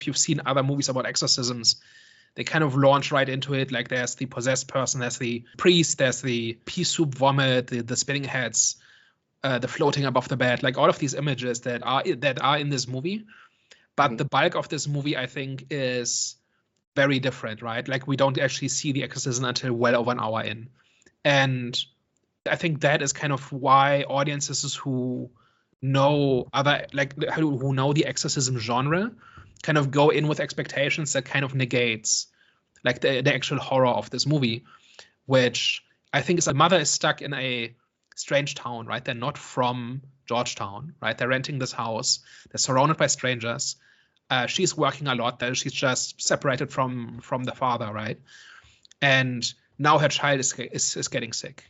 you've seen other movies about exorcisms, they kind of launch right into it. Like there's the possessed person, there's the priest, there's the pea soup vomit, the spinning heads, the floating above the bed, like all of these images that are in this movie. But the bulk of this movie, I think, is very different, right? Like we don't actually see the exorcism until well over an hour in. And I think that is kind of why audiences who know who know the exorcism genre kind of go in with expectations that kind of negates like the actual horror of this movie, which I think is a mother is stuck in a strange town, right? They're not from Georgetown, right? They're renting this house. They're surrounded by strangers. She's working a lot there. She's just separated from the father, right? And now her child is getting sick.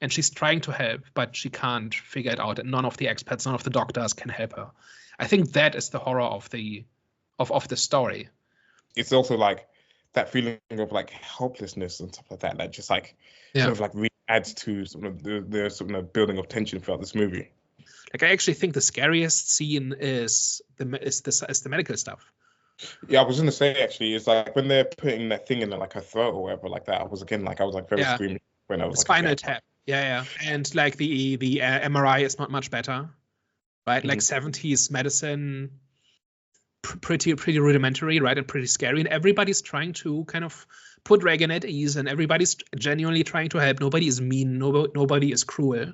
And she's trying to help, but she can't figure it out. And none of the experts, none of the doctors can help her. I think that is the horror of the story. It's also like that feeling of like helplessness and stuff like that. That just like sort of like really adds to sort of the sort of building of tension throughout this movie. Like I actually think the scariest scene is the medical stuff. Yeah, I was gonna say actually, it's like when they're putting that thing in like her throat or whatever like that. I was very screaming when I was like spinal tap. Yeah. And like the MRI is not much better, right? Like 70s medicine, pretty rudimentary, right? And pretty scary. And everybody's trying to kind of put Reagan at ease, and everybody's genuinely trying to help. Nobody is mean. Nobody is cruel,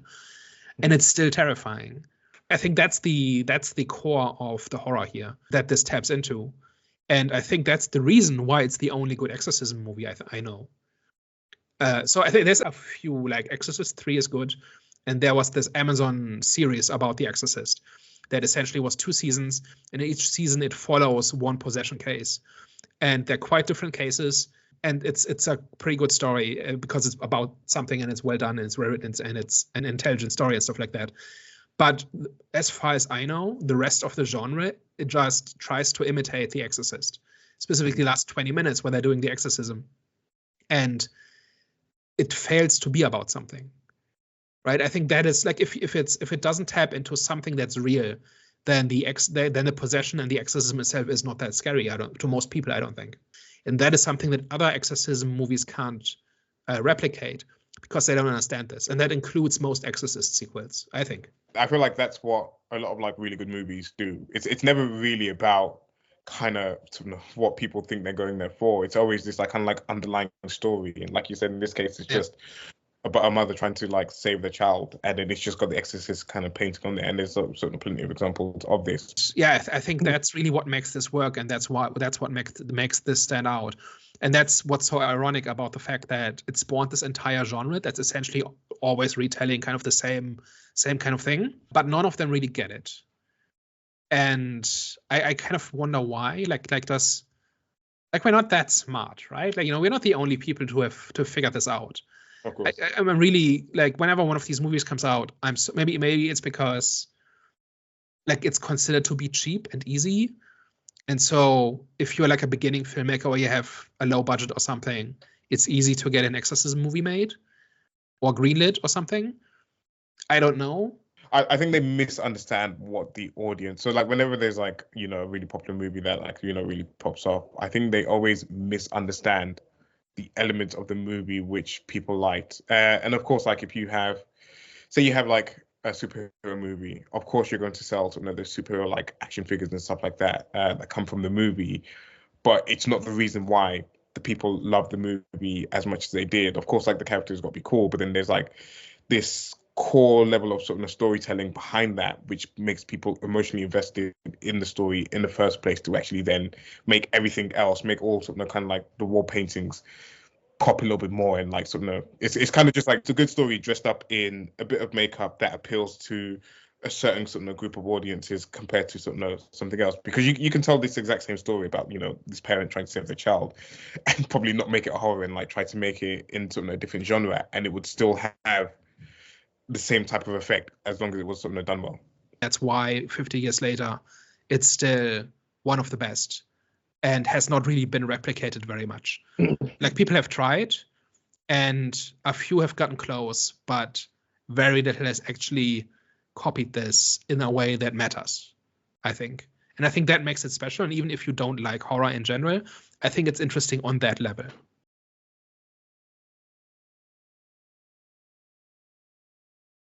and it's still terrifying. I think that's the core of the horror here that this taps into, and I think that's the reason why it's the only good exorcism movie I know. So I think there's a few, like Exorcist 3 is good, and there was this Amazon series about The Exorcist that essentially was 2 seasons, and each season it follows one possession case, and they're quite different cases, and it's a pretty good story because it's about something and it's well done and it's well written and it's an intelligent story and stuff like that. But as far as I know, the rest of the genre, it just tries to imitate The Exorcist, specifically the last 20 minutes where they're doing the exorcism, and it fails to be about something, right? I think that is like if it doesn't tap into something that's real, then the possession and the exorcism itself is not that scary. To most people, I don't think, and that is something that other exorcism movies can't replicate because they don't understand this, and that includes most Exorcist sequels, I think. I feel like that's what a lot of like really good movies do. It's never really about kind of what people think they're going there for. It's always this like kind of like underlying story, and like you said, in this case, it's just about a mother trying to like save the child, and then it's just got the Exorcist kind of painting on there, and there's sort of plenty of examples of this. Yeah, I think that's really what makes this work, and that's what makes this stand out, and that's what's so ironic about the fact that it spawned this entire genre that's essentially always retelling kind of the same kind of thing, but none of them really get it. And I kind of wonder why. Like we're not that smart, right? Like, we're not the only people to have figured this out. Of course. I'm really like, whenever one of these movies comes out, maybe it's because like it's considered to be cheap and easy, and so if you're like a beginning filmmaker or you have a low budget or something, it's easy to get an exorcism movie made or greenlit or something. I don't know. I think they misunderstand what the audience. So like whenever there's like, a really popular movie that like, really pops off, I think they always misunderstand the elements of the movie which people liked. And of course, like if you have like a superhero movie, of course you're going to sell some of those superhero like action figures and stuff like that that come from the movie. But it's not the reason why the people love the movie as much as they did. Of course, like the characters got to be cool, but then there's like this core level of sort of storytelling behind that, which makes people emotionally invested in the story in the first place to actually then make everything else, make all sort of kind of like the wall paintings pop a little bit more, and like sort of it's kind of just like it's a good story dressed up in a bit of makeup that appeals to a certain sort of group of audiences compared to sort of something else, because you can tell this exact same story about this parent trying to save their child and probably not make it a horror and like try to make it into a different genre, and it would still have the same type of effect as long as it was something done well. That's why 50 years later, it's still one of the best and has not really been replicated very much. Like people have tried and a few have gotten close, but very little has actually copied this in a way that matters, I think. And I think that makes it special. And even if you don't like horror in general, I think it's interesting on that level.